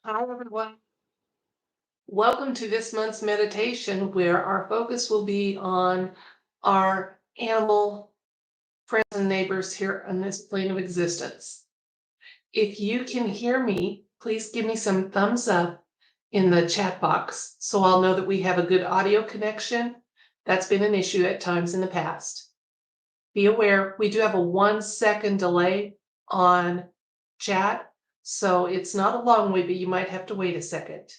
Hi, everyone. Welcome to this month's meditation, where our focus will be on our animal friends and neighbors here on this plane of existence. If you can hear me, please give me some thumbs up in the chat box so I'll know that we have a good audio connection. That's been an issue at times in the past. Be aware, we do have a 1 second delay on chat, so it's not a long way, but you might have to wait a second.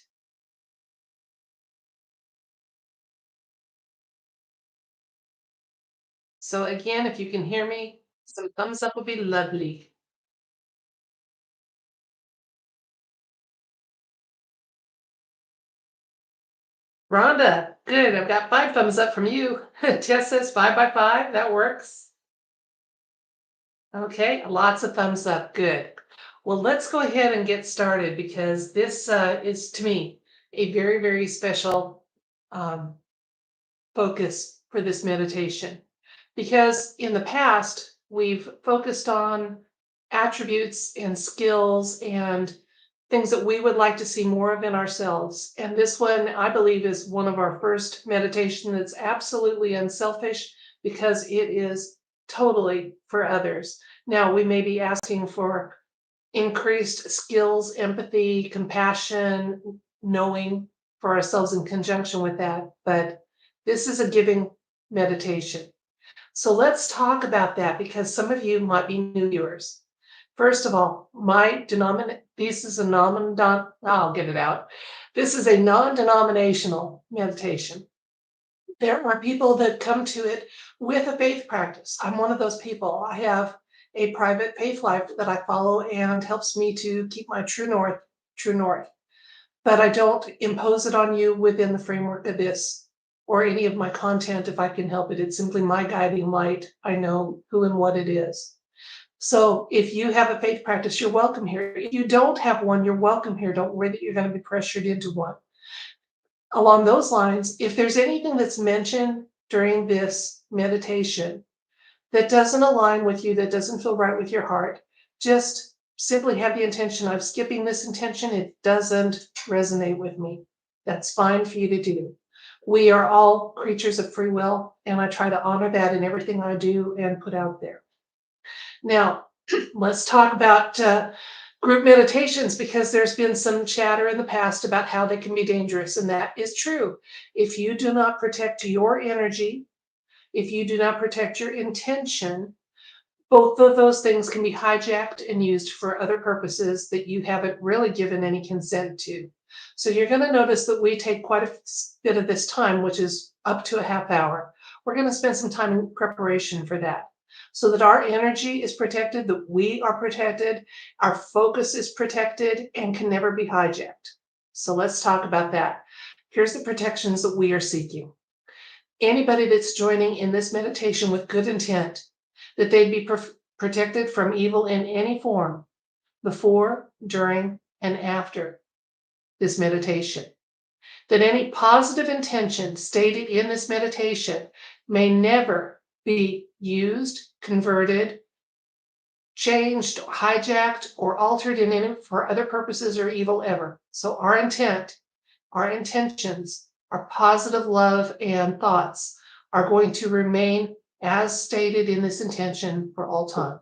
So again, if you can hear me, some thumbs up would be lovely. Rhonda, good. I've got 5 thumbs up from you. Jess says 5 by 5. That works. Okay, lots of thumbs up. Good. Well, let's go ahead and get started because this is, to me, a very, very special um, focus for this meditation. Because in the past, we've focused on attributes and skills and things that we would like to see more of in ourselves. And this one, I believe, is one of our first meditation that's absolutely unselfish because it is totally for others. Now, we may be asking for increased skills, empathy, compassion, knowing for ourselves in conjunction with that, but this is a giving meditation. So let's talk about that because some of you might be new viewers. First of all, this is a I'll get it out. This is a non-denominational meditation. There are people that come to it with a faith practice. I'm one of those people. I have a private faith life that I follow and helps me to keep my true north. But I don't impose it on you within the framework of this or any of my content if I can help it. It's simply my guiding light. I know who and what it is. So if you have a faith practice, you're welcome here. If you don't have one, you're welcome here. Don't worry that you're going to be pressured into one. Along those lines, if there's anything that's mentioned during this meditation that doesn't align with you, that doesn't feel right with your heart, just simply have the intention of skipping this intention. It doesn't resonate with me. That's fine for you to do. We are all creatures of free will, and I try to honor that in everything I do and put out there. Now, let's talk about group meditations because there's been some chatter in the past about how they can be dangerous, and that is true. If you do not protect your energy, if you do not protect your intention, both of those things can be hijacked and used for other purposes that you haven't really given any consent to. So you're going to notice that we take quite a bit of this time, which is up to a half hour. We're going to spend some time in preparation for that so that our energy is protected, that we are protected, our focus is protected, and can never be hijacked. So let's talk about that. Here's the protections that we are seeking. Anybody that's joining in this meditation with good intent, that they'd be protected from evil in any form before, during, and after this meditation. That any positive intention stated in this meditation may never be used, converted, changed, hijacked, or altered in any for other purposes or evil ever. So our intent, our intentions, our positive love and thoughts are going to remain as stated in this intention for all time.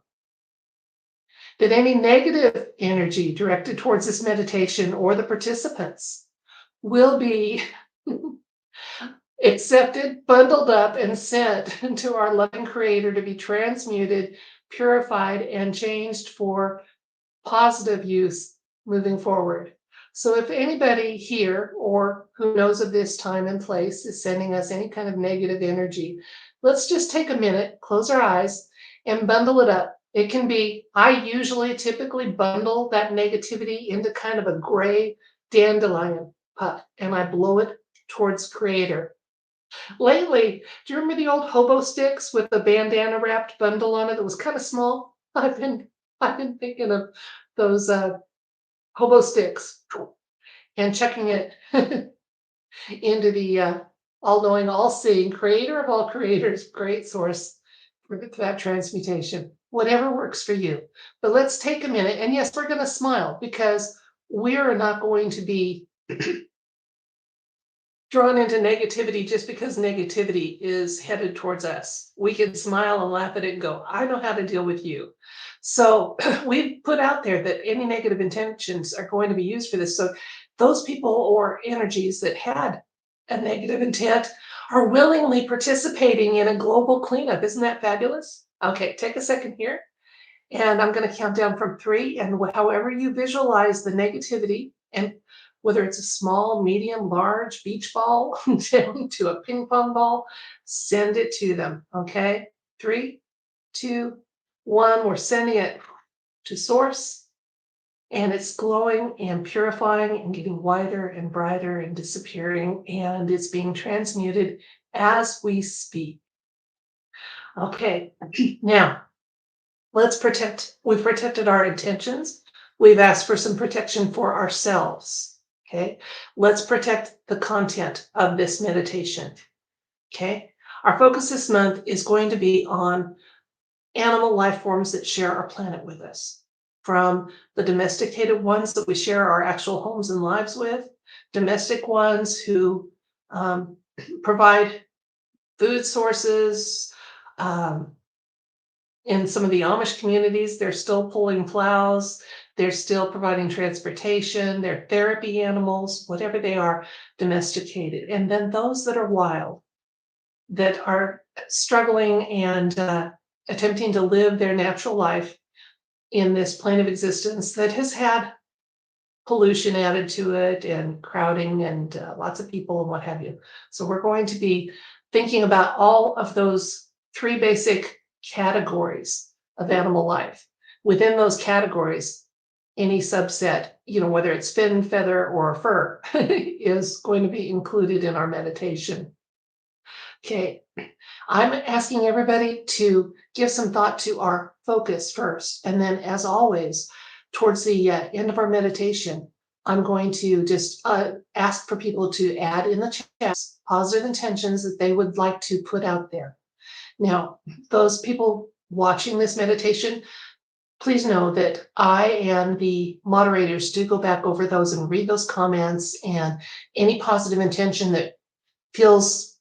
That any negative energy directed towards this meditation or the participants will be accepted, bundled up, and sent to our loving Creator to be transmuted, purified, and changed for positive use moving forward. So if anybody here or who knows of this time and place is sending us any kind of negative energy, let's just take a minute, close our eyes, and bundle it up. It can be, I typically bundle that negativity into kind of a gray dandelion puff, and I blow it towards Creator. Lately, do you remember the old hobo sticks with the bandana wrapped bundle on it that was kind of small? I've been thinking of those hobo sticks and chucking it into the all-knowing, all-seeing Creator of all creators, great source for that transmutation. Whatever works for you. But let's take a minute, and yes, we're going to smile because we are not going to be drawn into negativity just because negativity is headed towards us. We can smile and laugh at it and go, I know how to deal with you. So we've put out there that any negative intentions are going to be used for this. So those people or energies that had a negative intent are willingly participating in a global cleanup. Isn't that fabulous? Okay, take a second here. And I'm going to count down from 3. And however you visualize the negativity, and whether it's a small, medium, large beach ball down to a ping pong ball, send it to them. Okay. 3, 2, 1. We're sending it to source, and it's glowing and purifying and getting wider and brighter and disappearing. And it's being transmuted as we speak. Okay. Now, we've protected our intentions. We've asked for some protection for ourselves. Okay. Let's protect the content of this meditation. Okay. Our focus this month is going to be on animal life forms that share our planet with us, from the domesticated ones that we share our actual homes and lives with, domestic ones who provide food sources, in some of the Amish communities, they're still pulling plows, they're still providing transportation, they're therapy animals, whatever they are, domesticated. And then those that are wild, that are struggling and attempting to live their natural life in this plane of existence that has had pollution added to it and crowding and lots of people and what have you. So we're going to be thinking about all of those 3 basic categories of animal life. Within those categories, any subset, whether it's fin, feather, or fur, is going to be included in our meditation. Okay, I'm asking everybody to give some thought to our focus first. And then, as always, towards the end of our meditation, I'm going to just ask for people to add in the chat positive intentions that they would like to put out there. Now, those people watching this meditation, please know that I and the moderators do go back over those and read those comments, and any positive intention that feels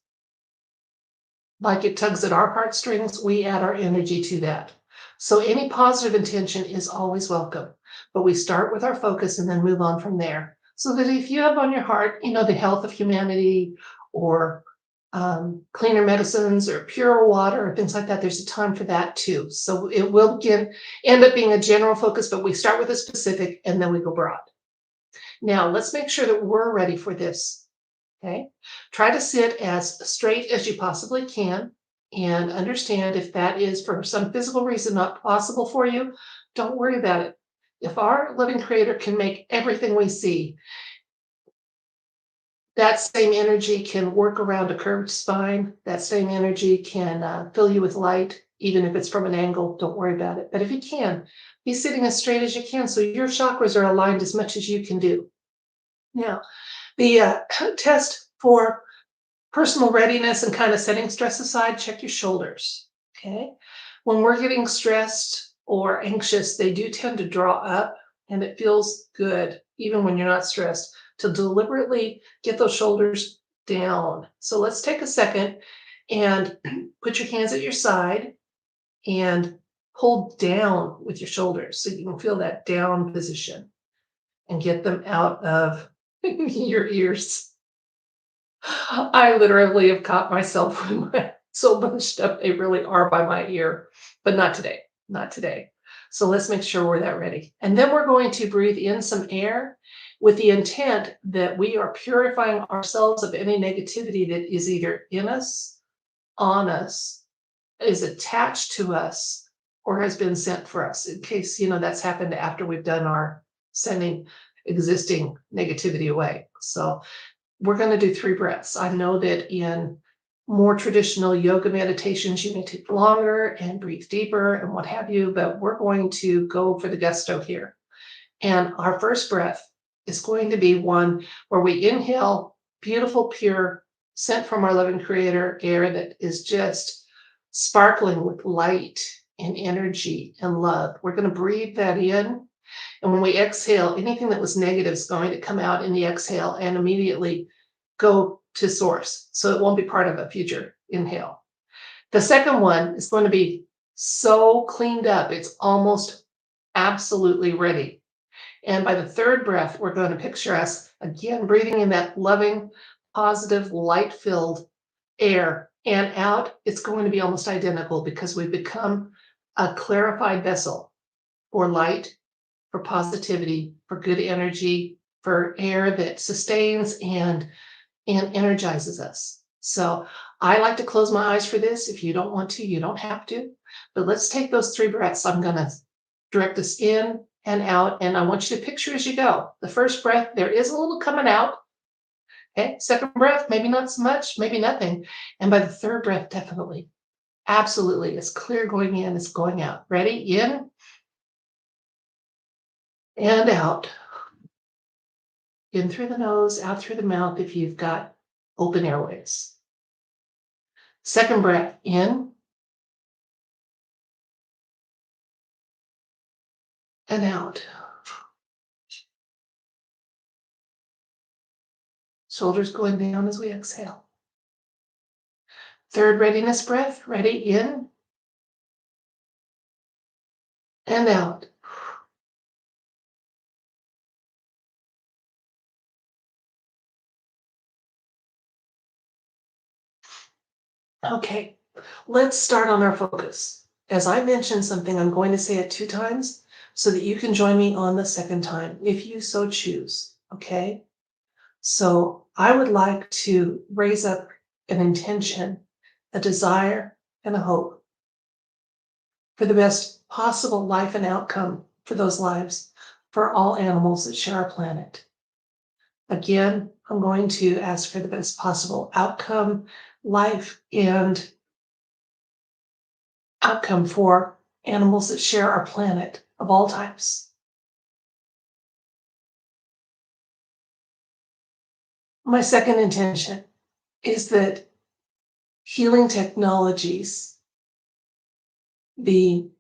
like it tugs at our heartstrings, we add our energy to that. So any positive intention is always welcome, but we start with our focus and then move on from there. So that if you have on your heart, the health of humanity, or cleaner medicines or pure water or things like that, there's a time for that too. So it will end up being a general focus, but we start with a specific and then we go broad. Now let's make sure that we're ready for this. Okay. Try to sit as straight as you possibly can, and understand if that is for some physical reason not possible for you, don't worry about it. If our living creator can make everything we see, that same energy can work around a curved spine. That same energy can fill you with light, even if it's from an angle. Don't worry about it. But if you can, be sitting as straight as you can so your chakras are aligned as much as you can do. Now, the test for personal readiness and kind of setting stress aside, check your shoulders. Okay. When we're getting stressed or anxious, they do tend to draw up, and it feels good, even when you're not stressed, to deliberately get those shoulders down. So let's take a second and put your hands at your side and hold down with your shoulders so you can feel that down position, and get them out of your ears. I literally have caught myself when I'm so bunched up they really are by my ear, but not today, not today. So let's make sure we're that ready. And then we're going to breathe in some air with the intent that we are purifying ourselves of any negativity that is either in us, on us, is attached to us, or has been sent for us, in case, that's happened after we've done our sending existing negativity away. So we're going to do 3 breaths. I know that in more traditional yoga meditations, you may take longer and breathe deeper and what have you, but we're going to go for the gusto here. And our first breath is going to be one where we inhale beautiful, pure, sent from our loving creator air that is just sparkling with light and energy and love. We're going to breathe that in, And when we exhale, anything that was negative is going to come out in the exhale and immediately go to source. So it won't be part of a future inhale. The second one is going to be so cleaned up, it's almost absolutely ready. And by the third breath, we're going to picture us again breathing in that loving, positive, light-filled air, and out, it's going to be almost identical because we've become a clarified vessel for light, for positivity, for good energy, for air that sustains and energizes us. So I like to close my eyes for this. If you don't want to, you don't have to. But let's take those 3 breaths. I'm going to direct us in and out, and I want you to picture as you go. The first breath, there is a little coming out. Okay, second breath, maybe not so much, maybe nothing. And by the third breath, definitely, absolutely, it's clear going in, it's going out. Ready? In and out. In through the nose, out through the mouth if you've got open airways. Second breath, in and out. Shoulders going down as we exhale. Third readiness breath, ready, in and out. Okay, let's start on our focus. As I mentioned something, I'm going to say it 2 times so that you can join me on the second time if you so choose, okay? So I would like to raise up an intention, a desire, and a hope for the best possible life and outcome for those lives, for all animals that share our planet. Again, I'm going to ask for the best possible outcome, life, and outcome for animals that share our planet of all types. My second intention is that healing technologies be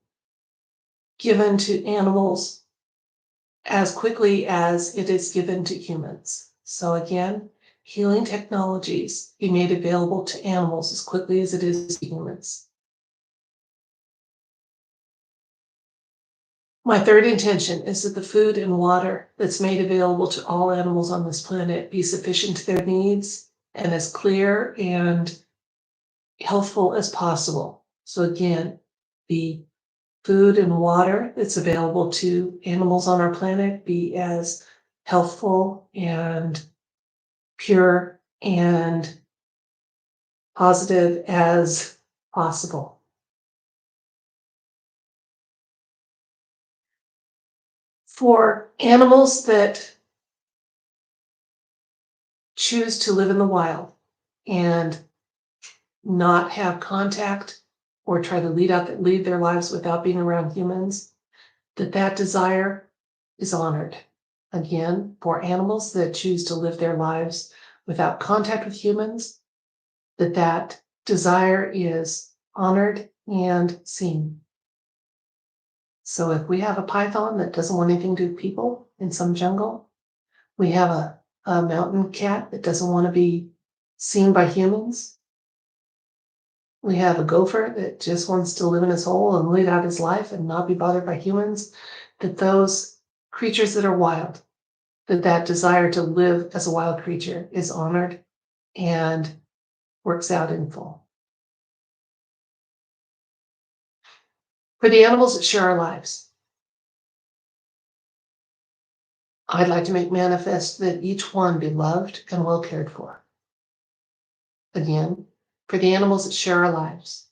given to animals as quickly as it is given to humans. So again, healing technologies be made available to animals as quickly as it is to humans. My third intention is that the food and water that's made available to all animals on this planet be sufficient to their needs and as clear and healthful as possible. So again, the food and water that's available to animals on our planet be as healthful and pure and positive as possible. For animals that choose to live in the wild and not have contact or try to lead their lives without being around humans, that desire is honored. Again, for animals that choose to live their lives without contact with humans, that desire is honored and seen. So if we have a python that doesn't want anything to do with people in some jungle, we have a mountain cat that doesn't want to be seen by humans, we have a gopher that just wants to live in his hole and lead out his life and not be bothered by humans, that those creatures that are wild, that desire to live as a wild creature is honored and works out in full. For the animals that share our lives, I'd like to make manifest that each one be loved and well cared for. Again, for the animals that share our lives,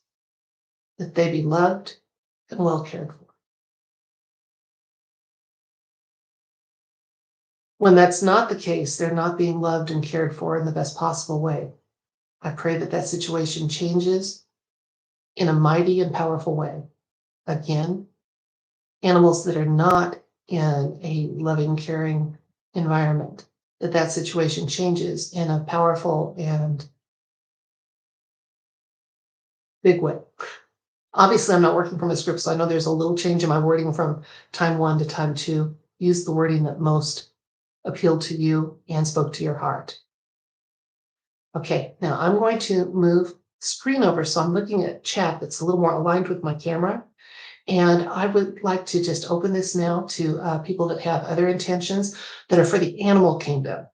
that they be loved and well cared for. When that's not the case, they're not being loved and cared for in the best possible way. I pray that situation changes in a mighty and powerful way. Again, animals that are not in a loving, caring environment, that situation changes in a powerful and big way. Obviously, I'm not working from a script, so I know there's a little change in my wording from time 1 to time 2. use the wording that most appealed to you and spoke to your heart. Okay, now I'm going to move screen over, so I'm looking at chat that's a little more aligned with my camera. And I would like to just open this now to people that have other intentions that are for the animal kingdom.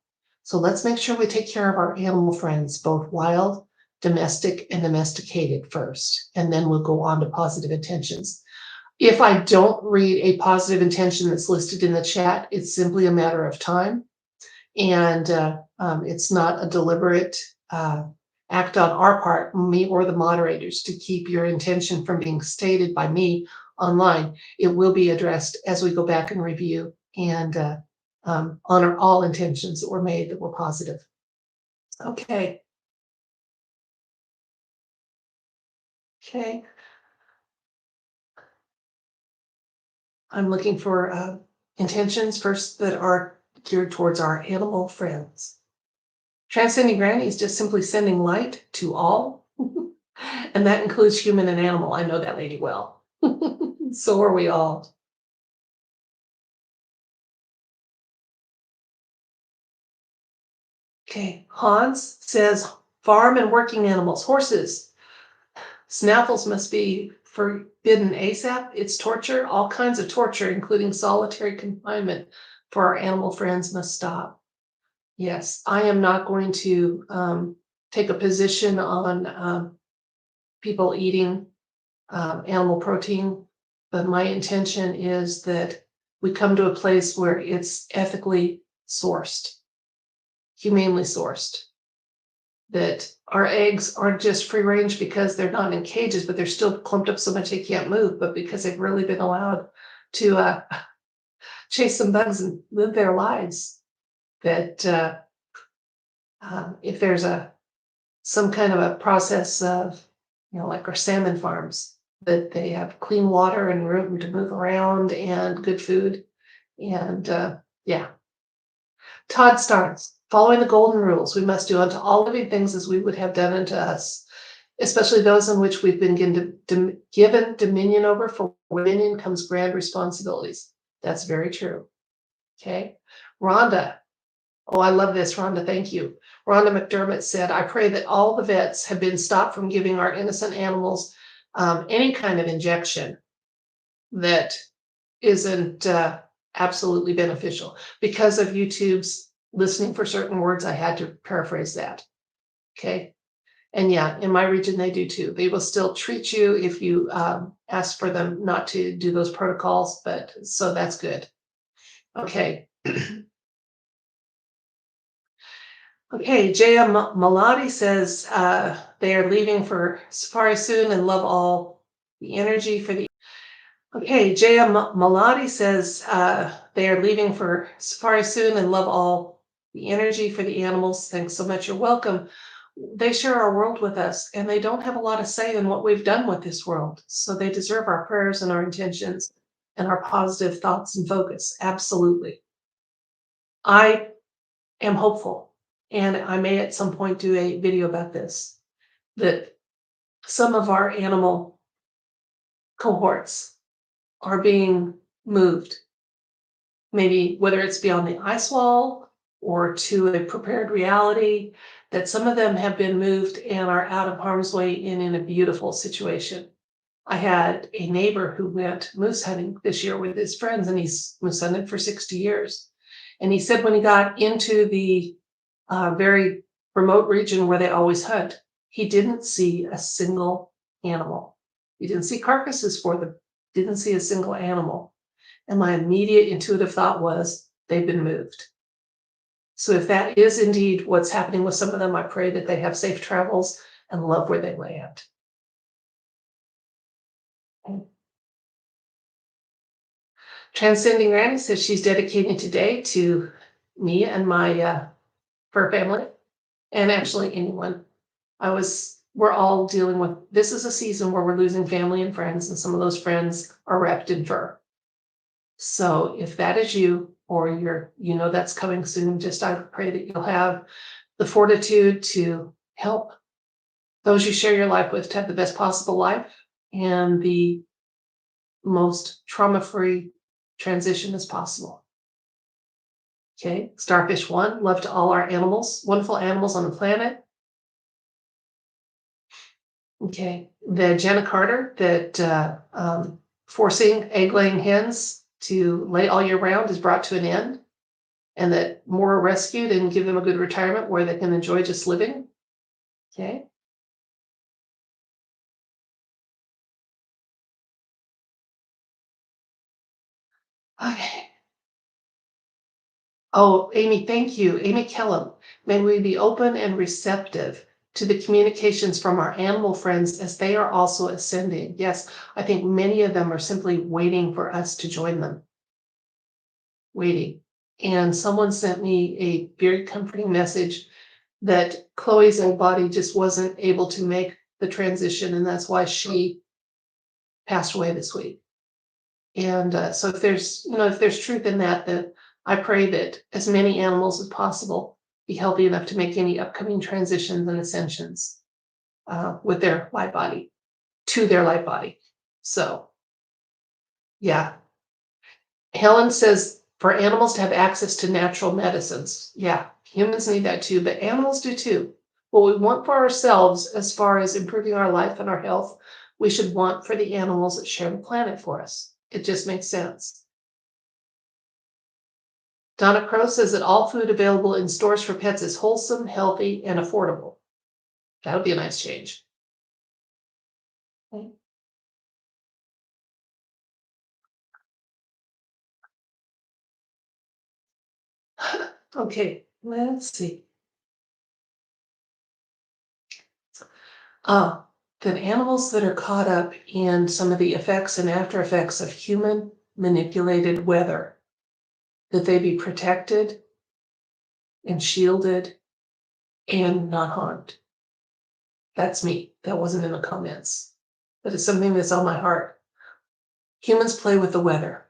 So let's make sure we take care of our animal friends, both wild, domestic, and domesticated first, and then we'll go on to positive intentions. If I don't read a positive intention that's listed in the chat, it's simply a matter of time. And it's not a deliberate act on our part, me or the moderators, to keep your intention from being stated by me online. It will be addressed as we go back and review and honor all intentions that were made that were positive. Okay. Okay. I'm looking for intentions first that are geared towards our animal friends. Transcending Granny is just simply sending light to all, and that includes human and animal. I know that lady well. So are we all. Okay, Hans says farm and working animals, horses. Snaffles must be forbidden ASAP. It's torture. All kinds of torture, including solitary confinement for our animal friends, must stop. Yes, I am not going to take a position on people eating animal protein, but my intention is that we come to a place where it's ethically sourced, humanely sourced, that our eggs aren't just free range because they're not in cages, but they're still clumped up so much they can't move, but because they've really been allowed to chase some bugs and live their lives. That if there's some kind of a process of, like our salmon farms, that they have clean water and room to move around and good food. And yeah. Todd starts, following the golden rules, we must do unto all living things as we would have done unto us, especially those in which we've been given dominion over, for dominion comes grand responsibilities. That's very true. Okay. Rhonda. Oh, I love this, Rhonda. Thank you. Rhonda McDermott said, I pray that all the vets have been stopped from giving our innocent animals any kind of injection that isn't absolutely beneficial. Because of YouTube's listening for certain words, I had to paraphrase that. Okay. And yeah, in my region, they do too. They will still treat you if you ask for them not to do those protocols, but so that's good. Okay. Okay, J.M. Malati says they are leaving for safari soon and love all the energy for the. Okay, J.M. Malati says they are leaving for safari soon and love all the energy for the animals. Thanks so much. You're welcome. They share our world with us, and they don't have a lot of say in what we've done with this world. So they deserve our prayers and our intentions and our positive thoughts and focus. Absolutely. I am hopeful. And I may at some point do a video about this, that some of our animal cohorts are being moved, maybe whether it's beyond the ice wall or to a prepared reality, that some of them have been moved and are out of harm's way and in a beautiful situation. I had a neighbor who went moose hunting this year with his friends, and he's moose hunted for 60 years. And he said when he got into the very remote region where they always hunt, he didn't see a single animal. He didn't see carcasses for them, didn't see a single animal. And my immediate intuitive thought was, they've been moved. So if that is indeed what's happening with some of them, I pray that they have safe travels and love where they land. Transcending Granny says she's dedicating today to me and my fur family, and actually anyone. We're all dealing with, this is a season where we're losing family and friends, and some of those friends are wrapped in fur. So if that is you, or that's coming soon, I pray that you'll have the fortitude to help those you share your life with to have the best possible life and the most trauma-free transition as possible. Okay, Starfish 1, love to all our animals, wonderful animals on the planet. Okay, the Jenna Carter that forcing egg-laying hens to lay all year round is brought to an end, and that more are rescued and give them a good retirement where they can enjoy just living. Okay. Okay. Oh, Amy, thank you. Amy Kellum. May we be open and receptive to the communications from our animal friends as they are also ascending. Yes, I think many of them are simply waiting for us to join them. Waiting. And someone sent me a very comforting message that Chloe's old body just wasn't able to make the transition, and that's why she passed away this week. And so if there's truth in that, then I pray that as many animals as possible be healthy enough to make any upcoming transitions and ascensions with their light body, to their light body. So, yeah. Helen says for animals to have access to natural medicines. Yeah, humans need that too, but animals do too. What we want for ourselves as far as improving our life and our health, we should want for the animals that share the planet for us. It just makes sense. Donna Crow says that all food available in stores for pets is wholesome, healthy, and affordable. That would be a nice change. Okay. Okay, let's see. Then animals that are caught up in some of the effects and after effects of human manipulated weather, that they be protected and shielded and not harmed. That's me. That wasn't in the comments. That is something that's on my heart. Humans play with the weather.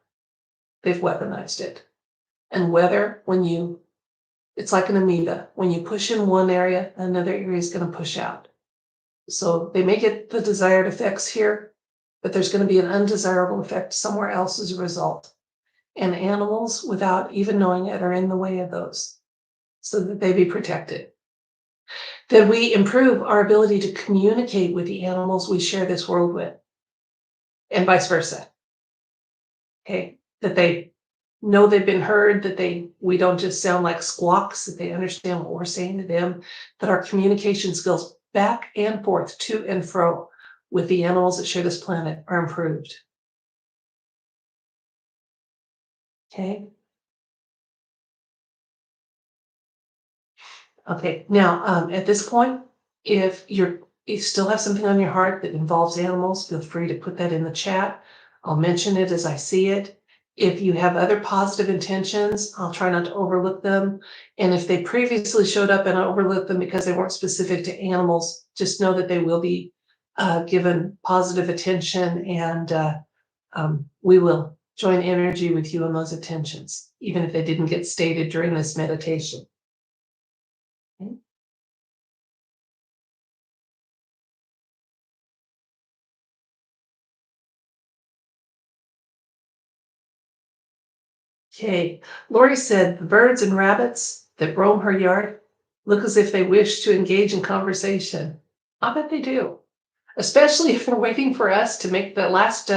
They've weaponized it. And weather, it's like an amoeba. When you push in one area, another area is going to push out. So they may get the desired effects here, but there's going to be an undesirable effect somewhere else as a result. And animals, without even knowing it, are in the way of those so that they be protected. That we improve our ability to communicate with the animals we share this world with, and vice versa. Okay, that they know they've been heard, that we don't just sound like squawks, that they understand what we're saying to them, that our communication skills back and forth, to and fro, with the animals that share this planet are improved. Okay. Okay, now at this point, if you still have something on your heart that involves animals, feel free to put that in the chat. I'll mention it as I see it. If you have other positive intentions, I'll try not to overlook them. And if they previously showed up and I overlooked them because they weren't specific to animals, just know that they will be given positive attention, and we will join energy with you on those attentions, even if they didn't get stated during this meditation. Okay. Okay, Lori said the birds and rabbits that roam her yard look as if they wish to engage in conversation. I bet they do, especially if they're waiting for us to make the last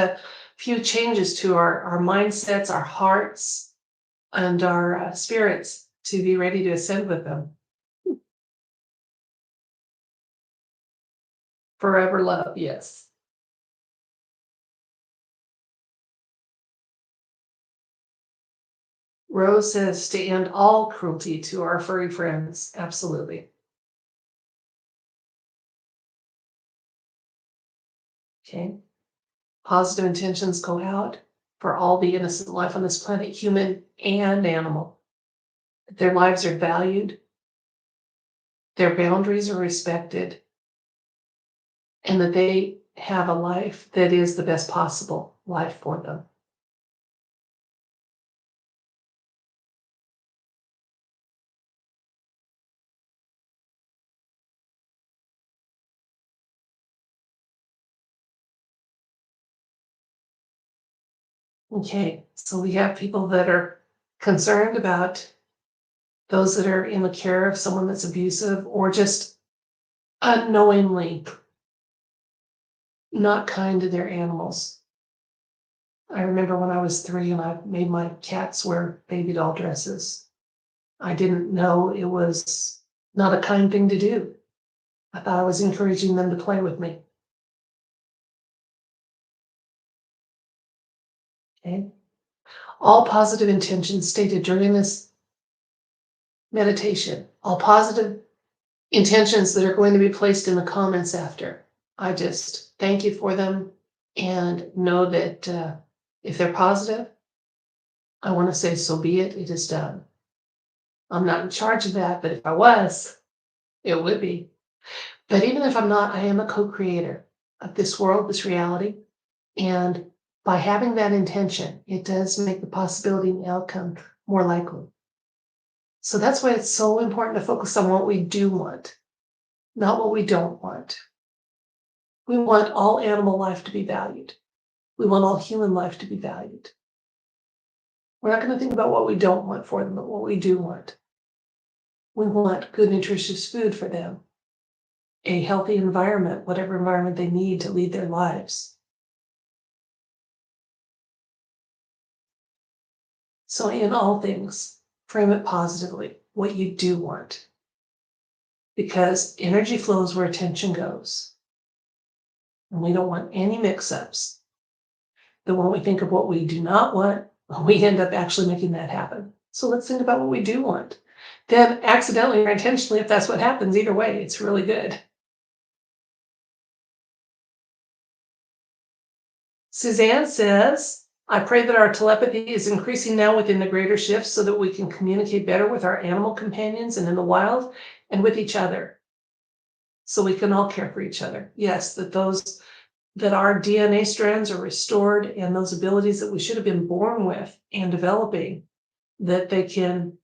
few changes to our mindsets, our hearts, and our spirits to be ready to ascend with them. Forever love, yes. Rose says to end all cruelty to our furry friends. Absolutely. Okay. Positive intentions go out for all the innocent life on this planet, human and animal. Their lives are valued, their boundaries are respected, and that they have a life that is the best possible life for them. Okay, so we have people that are concerned about those that are in the care of someone that's abusive or just unknowingly not kind to their animals. I remember when I was 3 and I made my cats wear baby doll dresses. I didn't know it was not a kind thing to do. I thought I was encouraging them to play with me. Okay. All positive intentions stated during this meditation, all positive intentions that are going to be placed in the comments after. I just thank you for them and know that if they're positive, I want to say, so be it, it is done. I'm not in charge of that, but if I was, it would be. But even if I'm not, I am a co-creator of this world, this reality. And by having that intention, it does make the possibility and the outcome more likely. So that's why it's so important to focus on what we do want, not what we don't want. We want all animal life to be valued. We want all human life to be valued. We're not going to think about what we don't want for them, but what we do want. We want good, nutritious food for them, a healthy environment, whatever environment they need to lead their lives. So in all things, frame it positively, what you do want. Because energy flows where attention goes. And we don't want any mix-ups. That when we think of what we do not want, we end up actually making that happen. So let's think about what we do want. Then accidentally or intentionally, if that's what happens, either way, it's really good. Suzanne says, I pray that our telepathy is increasing now within the greater shifts so that we can communicate better with our animal companions and in the wild and with each other. So we can all care for each other. Yes, that our DNA strands are restored and those abilities that we should have been born with and developing, that they can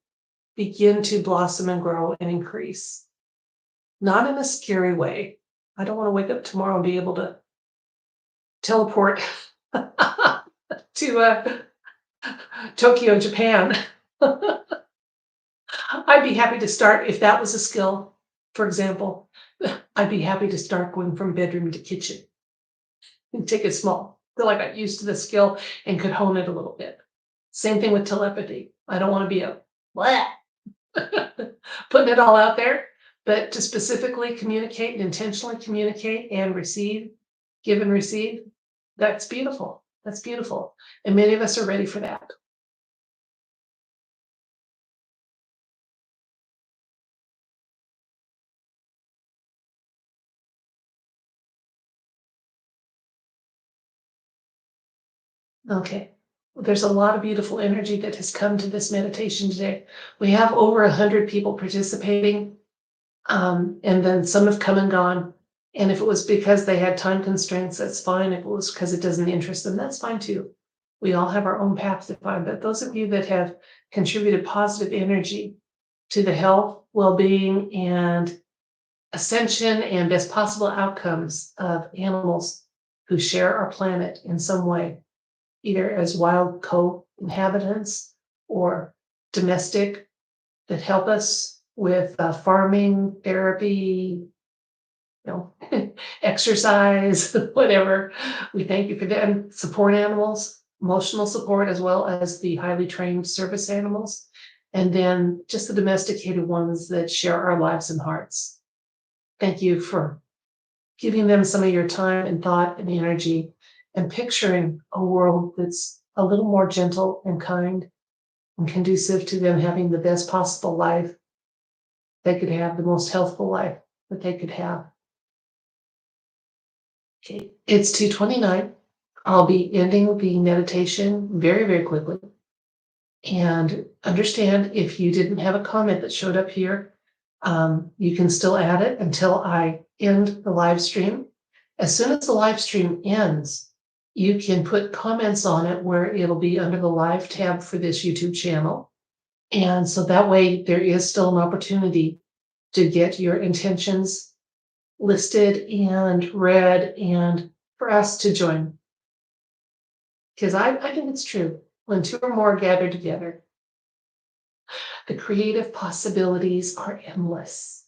begin to blossom and grow and increase. Not in a scary way. I don't want to wake up tomorrow and be able to teleport to Tokyo, Japan. I'd be happy to start, if that was a skill, for example, I'd be happy to start going from bedroom to kitchen and take it small. Feel like I got used to the skill and could hone it a little bit. Same thing with telepathy. I don't want to be a blah, putting it all out there, but to specifically communicate and intentionally communicate and receive, give and receive, that's beautiful. That's beautiful. And many of us are ready for that. Okay. There's a lot of beautiful energy that has come to this meditation today. We have over 100 people participating, and then some have come and gone. And if it was because they had time constraints, that's fine. If it was because it doesn't interest them, that's fine too. We all have our own path to find. But those of you that have contributed positive energy to the health, well-being, and ascension and best possible outcomes of animals who share our planet in some way, either as wild co-inhabitants or domestic, that help us with farming, therapy, exercise, whatever. We thank you for that. And support animals, emotional support, as well as the highly trained service animals. And then just the domesticated ones that share our lives and hearts. Thank you for giving them some of your time and thought and energy and picturing a world that's a little more gentle and kind and conducive to them having the best possible life they could have, the most healthful life that they could have. Okay, it's 2:29. I'll be ending the meditation very, very quickly. And understand, if you didn't have a comment that showed up here, you can still add it until I end the live stream. As soon as the live stream ends, you can put comments on it where it'll be under the live tab for this YouTube channel. And so that way there is still an opportunity to get your intentions listed and read and for us to join. Because I think it's true. When two or more gather together, The creative possibilities are endless.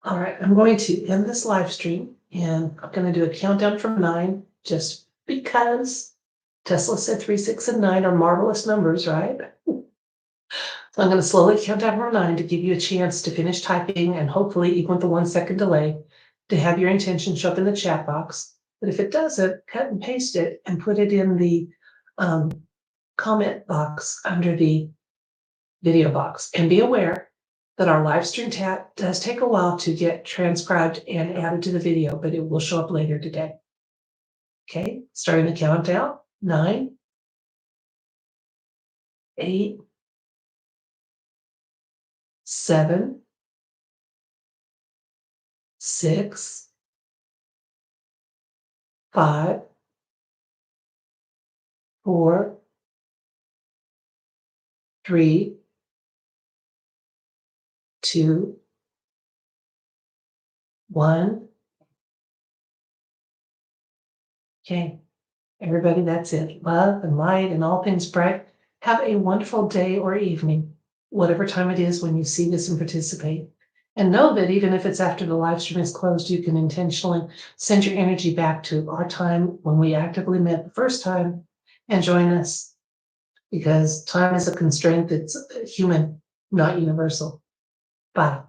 All right, I'm going to end this live stream and I'm going to do a countdown from 9 just because Tesla said 3, 6, and 9 are marvelous numbers, right? So I'm going to slowly count down from 9 to give you a chance to finish typing and hopefully, even with the 1 second delay, to have your intention show up in the chat box. But if it doesn't, cut and paste it and put it in the comment box under the video box. And be aware that our live stream chat does take a while to get transcribed and added to the video, but it will show up later today. Okay, starting the countdown. 9, 8, 7, 6, 5, 4, 3, 2, 1. Okay, everybody, that's it. Love and light and all things bright. Have a wonderful day or evening, whatever time it is when you see this and participate. And know that even if it's after the live stream is closed, you can intentionally send your energy back to our time when we actively met the first time and join us, because time is a constraint that's human, not universal. Bye.